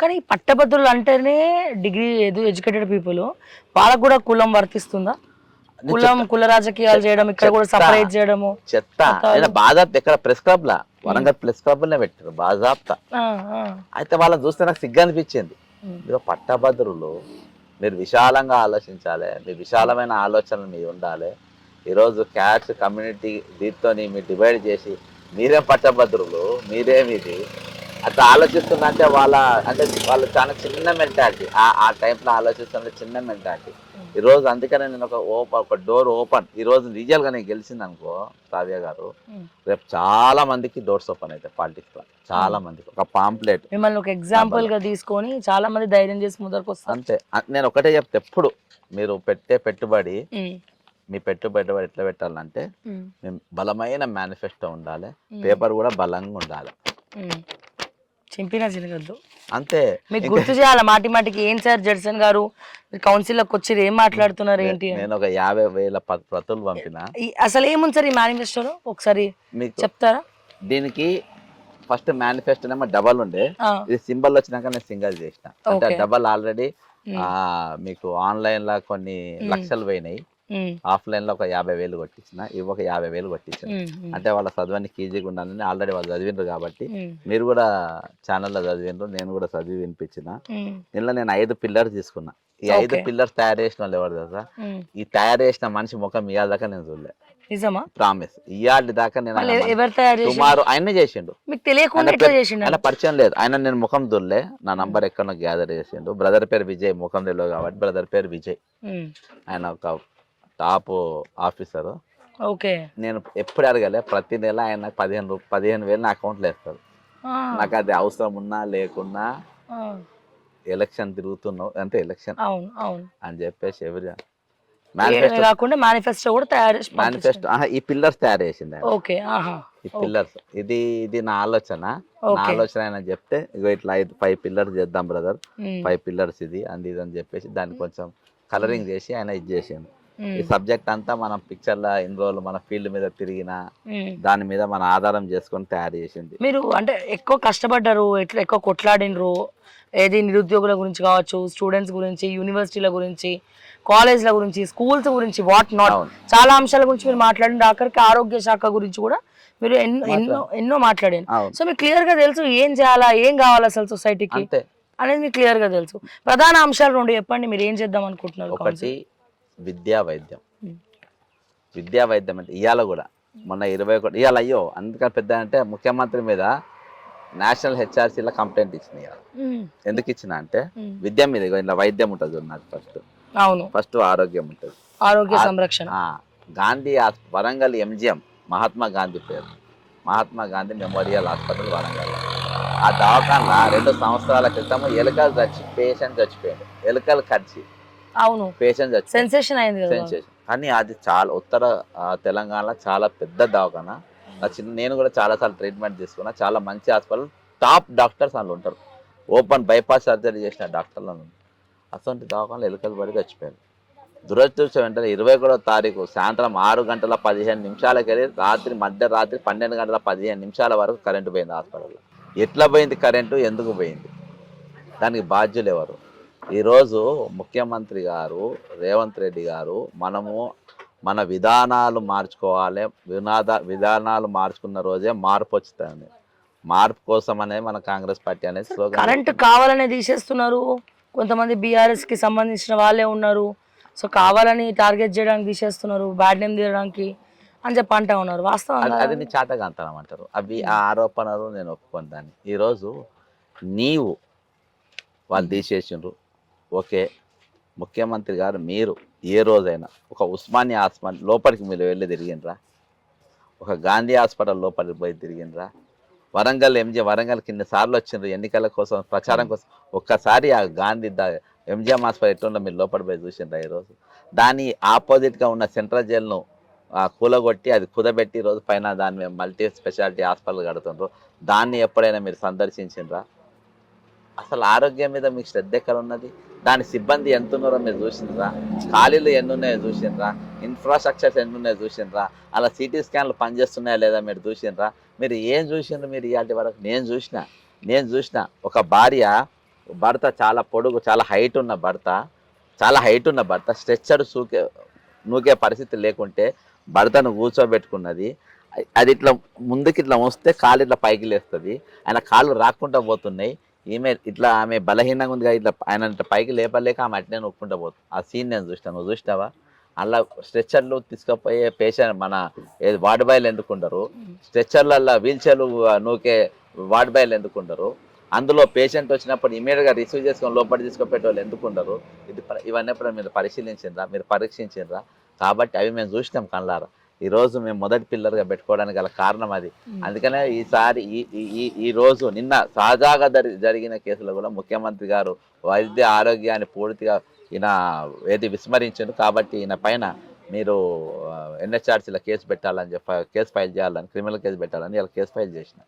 కానీ పట్టభద్రులు అంటేనే degree educated people, వాళ్ళకు కూడా కులం వర్తిస్తుందా? కుల రాజకీయాలు చేయడం, ఇక్కడ కూడా సపరేట్ చేయడము చెత్త బాధ. ఇక్కడ ప్రెస్ క్లబ్ లా వరంగల్ ప్రెస్ క్లబ్ నే పెట్టారు బాజాప్తా. అయితే వాళ్ళని చూస్తే నాకు సిగ్గు అనిపించింది. మీరు పట్టభద్రులు, మీరు విశాలంగా ఆలోచించాలి, మీ విశాలమైన ఆలోచనలు మీరు ఉండాలి. ఈరోజు క్యాట్స్ కమ్యూనిటీ దీంతో మీరు డివైడ్ చేసి మీరే పట్టభద్రులు, మీరేమిది అట్లా ఆలోచిస్తుందంటే వాళ్ళు చాలా చిన్న మెంటాలిటీ. ఆ టైంలో ఆలోచిస్తుంటే చిన్న మెంటాలిటీ. ఈరోజు అందుకనే నేను ఒక డోర్ ఓపెన్. ఈరోజు రీజనల్గా నేను గెలిచింది అనుకో సావ్య గారు, రేపు చాలా మందికి డోర్స్ ఓపెన్ అవుతాయి పాలిటిక్స్ లో. చాలా మందికి ఒక పాంప్లెట్ మిమ్మల్ని ఒక ఎగ్జాంపుల్ గా తీసుకొని చాలా మంది ధైర్యం చేసి ముందరకు వస్తారు. అంతే. నేను ఒకటే చెప్తే, ఎప్పుడు మీరు పెట్టే పెట్టుబడి, మీ పెట్టుబడి ఎట్లా పెట్టాలంటే బలమైన మేనిఫెస్టో ఉండాలి, పేపర్ కూడా బలంగా ఉండాలి. చింపినా చిరగద్దు అంతే. మీకు గుర్తు చేయాలి మాటి మాటికి. ఏం సార్ జడ్సన్ గారు కౌన్సిల్లోకి వచ్చి ఏం మాట్లాడుతున్నారు ఏంటి? నేను ఒక 50,000 ప్రతులు పంపిన. అసలు ఏముంది సార్ ఈ మేనిఫెస్టోలో, ఒకసారి మీకు చెప్తారా? దీనికి ఫస్ట్ మేనిఫెస్టో డబల్ ఉండే, ఇది సింబల్ వచ్చినాక నేను సింగల్ చేసిన. అంటే డబల్ ఆల్రెడీ మీకు ఆన్లైన్ లా కొన్ని లక్షలు పోయినాయి, ఆఫ్లైన్ లో ఒక 50,000 కొట్టించిన, ఇవి ఒక 50,000 కొట్టించిన. అంటే వాళ్ళ చదవడానికి ఈజీగా ఉండాలని ఆల్రెడీ వాళ్ళు చదివిండ్రు కాబట్టి, మీరు కూడా ఛానల్లో చదివిండ్రు, నేను కూడా చదివి వినిపించిన. ఇందులో నేను 5 పిల్లర్స్ తీసుకున్నా. ఈ 5 పిల్లర్స్ తయారు చేసిన వాళ్ళు ఎవరు తెలుసా? ఈ తయారు చేసిన మనిషి ముఖం ఇవాళ దాకా నేను చూడలే. నిజమా? ప్రామిస్. ఇవాళ దాకా నేను సుమారు ఆయనే చేసిండు, ఆయన పరిచయం లేదు, ఆయన నేను ముఖం చూడలే. నా నంబర్ ఎక్కడో గ్యాదర్ చేసిండు. బ్రదర్ పేరు విజయ్, ముఖం తెలియదు కాబట్టి బ్రదర్ పేరు విజయ్. ఆయన ఒక టాప్ ఆఫీసర్. ఓకే. నేను ఎప్పుడు అడగలే, ప్రతి నెల ఆయన 15,000 నా అకౌంట్లో వేస్తాడు. నాకు అది అవసరం ఉన్నా లేకున్నా, ఎలక్షన్ తిరుగుతున్నావు అంటే ఎలక్షన్ అని చెప్పేసి మేనిఫెస్టో ఈ పిల్లర్స్ తయారు చేసింది. ఈ పిల్లర్స్ ఇది నా ఆలోచన. నా ఆలోచన ఆయన చెప్తే, ఇగో ఇట్లా 5 పిల్లర్స్ చేద్దాం బ్రదర్, 5 పిల్లర్స్ ఇది అని చెప్పేసి దాన్ని కొంచెం కలరింగ్ చేసి ఆయన ఇది చేసిండు. ఈ సబ్జెక్ట్ అంతా మనం పిక్చర్ లా ఇన్ని రోజులు మన ఫీల్డ్ మీద తిరిగిన దాని మీద మన ఆధారం చేసుకొని తయారు చేసింది. మీరు అంటే ఎక్కువ కష్టపడ్డారు, ఎట్లా ఎక్కువ కొట్లాడినరు, ఏది నిరుద్యోగుల గురించి కావచ్చు, స్టూడెంట్స్ గురించి, యూనివర్సిటీల గురించి, కాలేజ్ల గురించి, స్కూల్స్ గురించి, వాట్ నాట్, చాలా అంశాల గురించి మీరు మాట్లాడిన. ఆఖరికి ఆరోగ్య శాఖ గురించి కూడా మీరు ఎన్నో మాట్లాడారు. సో మీకు క్లియర్ గా తెలుసు ఏం చేయాలా, ఏం కావాలా అసలు సొసైటీకి అనేది మీకు క్లియర్ గా తెలుసు. ప్రధాన అంశాలు 2 చెప్పండి, మీరు ఏం చేద్దాం అనుకుంటున్నారు? ఒకటి విద్యా వైద్యం. విద్యా వైద్యం అంటే ఇవాళ కూడా మొన్న 21 ఇవాళ అయ్యో అందుకని పెద్ద అంటే ముఖ్యమంత్రి మీద నేషనల్ హెచ్ఆర్సీలో కంప్లైంట్ ఇచ్చిన. ఎందుకు ఇచ్చిన అంటే విద్య మీద ఇలా వైద్యం ఉంటుంది నాకు ఫస్ట్ ఆరోగ్యం ఉంటుంది, ఆరోగ్య సంరక్షణ. గాంధీ వరంగల్ ఎంజిఎం మహాత్మా గాంధీ పేరు, మహాత్మా గాంధీ మెమోరియల్ హాస్పిటల్ వరంగల్. ఆ దవాఖాన 2 సంవత్సరాల క్రితం ఎలుకలు పేషెంట్ చచ్చిపోయాడు. ఎలుకలు కరిచి పేషెంట్ సెన్సేషన్ అయింది. కానీ అది చాలా ఉత్తర తెలంగాణలో చాలా పెద్ద దవాఖాన. నేను కూడా చాలాసార్లు ట్రీట్మెంట్ తీసుకున్నా. చాలా మంచి హాస్పిటల్, టాప్ డాక్టర్స్ అందులో ఉంటారు. ఓపెన్ బైపాస్ సర్జరీ చేసిన డాక్టర్లు అటువంటి దవాఖానలో ఎలుకలు పడి చచ్చిపోయారు. దురదృష్టం వెంటనే 21వ తారీఖు సాయంత్రం 6:15 వెళ్ళి మధ్యరాత్రి 12:15 వరకు కరెంటు పోయింది హాస్పిటల్లో. ఎట్లా పోయింది కరెంటు, ఎందుకు పోయింది, దానికి బాధ్యులు ఎవరు? ఈరోజు ముఖ్యమంత్రి గారు రేవంత్ రెడ్డి గారు మనము మన విధానాలు మార్చుకోవాలి, విధానాలు మార్చుకున్న రోజే మార్పు వచ్చుతుంది. మార్పు కోసం అనేది మన కాంగ్రెస్ పార్టీ అనేది స్లోగన్. కరెంటు కావాలనే తీసేస్తున్నారు, కొంతమంది బీఆర్ఎస్ కి సంబంధించిన వాళ్ళే ఉన్నారు. సో కావాలని టార్గెట్ చేయడానికి తీసేస్తున్నారు, బ్యాడ్ నేమ్ తీయడానికి అని చెప్పి అంటా ఉన్నారు. వాస్తవం అది నీ చాతగాంతనం అంటారు. అవి ఆ ఆరోపణలు నేను ఒప్పుకొని దాన్ని. ఈరోజు నీవు వాళ్ళు తీసేసిండ్రు, ఓకే. ముఖ్యమంత్రి గారు మీరు ఏ రోజైనా ఒక ఉస్మానియా హాస్పిటల్ లోపలికి మీరు వెళ్ళి తిరిగినరా? ఒక గాంధీ హాస్పిటల్ లోపలికి పోయి తిరిగినరా? వరంగల్ వరంగల్ కింద సార్లు వచ్చిండ్రు ఎన్నికల కోసం, ప్రచారం కోసం. ఒక్కసారి ఆ గాంధీ ఎంజిఎం హాస్పిటల్ ఎట్లుందో మీరు లోపలి పోయి చూసిండ్రా? ఈరోజు దాని ఆపోజిట్గా ఉన్న సెంట్రల్ జైలును కూలగొట్టి అది కుదబెట్టి ఈరోజు పైన దాని మీద మల్టీ స్పెషాలిటీ హాస్పిటల్ కడుతుండ్రు. దాన్ని ఎప్పుడైనా మీరు సందర్శించిండ్రా? అసలు ఆరోగ్యం మీద మీకు శ్రద్ధ ఎక్కడ ఉన్నది? దాని సిబ్బంది ఎంత ఉన్నారో మీరు చూసిండ్రా? ఖాళీలు ఎన్ని ఉన్నాయో చూసిండ్రా? ఇన్ఫ్రాస్ట్రక్చర్స్ ఎన్ని ఉన్నాయో చూసిండ్రా? అలా సిటీ స్కాన్లు పనిచేస్తున్నాయా లేదా మీరు చూసిండ్రా? మీరు ఏం చూసిండ్రు మీరు ఇవాటి వరకు? నేను చూసిన ఒక భార్య భర్త చాలా పొడుగు, చాలా హైట్ ఉన్న భర్త స్ట్రెచ్చర్ నూకే పరిస్థితి లేకుంటే భర్తను కూర్చోబెట్టుకున్నది. అది ఇట్లా ముందుకి ఇట్లా వస్తే కాలు ఇట్లా పైకి లేస్తుంది, ఆయన కాళ్ళు రాకుండా పోతున్నాయి. ఆమె బలహీనంగా ఉందిగా, ఇట్లా ఆయన ఇట్లా పైకి లేపలేక ఆమె అట్నే నొక్కుంటా పోతుంది. ఆ సీన్ నేను చూసినాను, నువ్వు చూసినావా? అలా స్ట్రెచ్చర్లు తీసుకుపోయే పేషెంట్ మన వార్డు బాయ్లు ఎందుకుండరు, స్ట్రెచ్చర్లలో వీల్ చైర్లు నూకే వార్డు బాయ్లు ఎందుకుండరు, అందులో పేషెంట్ వచ్చినప్పుడు ఇమీడియట్గా రిసీవ్ చేసుకొని లోపలి తీసుకుపోయే వాళ్ళు ఎందుకుండరు? ఇవన్నీ ఎప్పుడు మీరు పరిశీలించిండ్రా, మీరు పరీక్షించిండ్రా? కాబట్టి అవి మేము చూసినాం కళ్ళారా. ఈరోజు మేము మొదటి పిల్లర్గా పెట్టుకోవడానికి గల కారణం అది. అందుకనే ఈసారి ఈ రోజు నిన్న తాజాగా జరిగిన కేసులో కూడా ముఖ్యమంత్రి గారు వైద్య ఆరోగ్యాన్ని పూర్తిగా ఈయన విస్మరించారు. కాబట్టి ఈయన పైన మీరు ఎన్హెచ్ఆర్సీలో కేసు పెట్టాలని చెప్పి కేసు ఫైల్ చేయాలని, క్రిమినల్ కేసు పెట్టాలని ఇలా కేసు ఫైల్ చేసిన.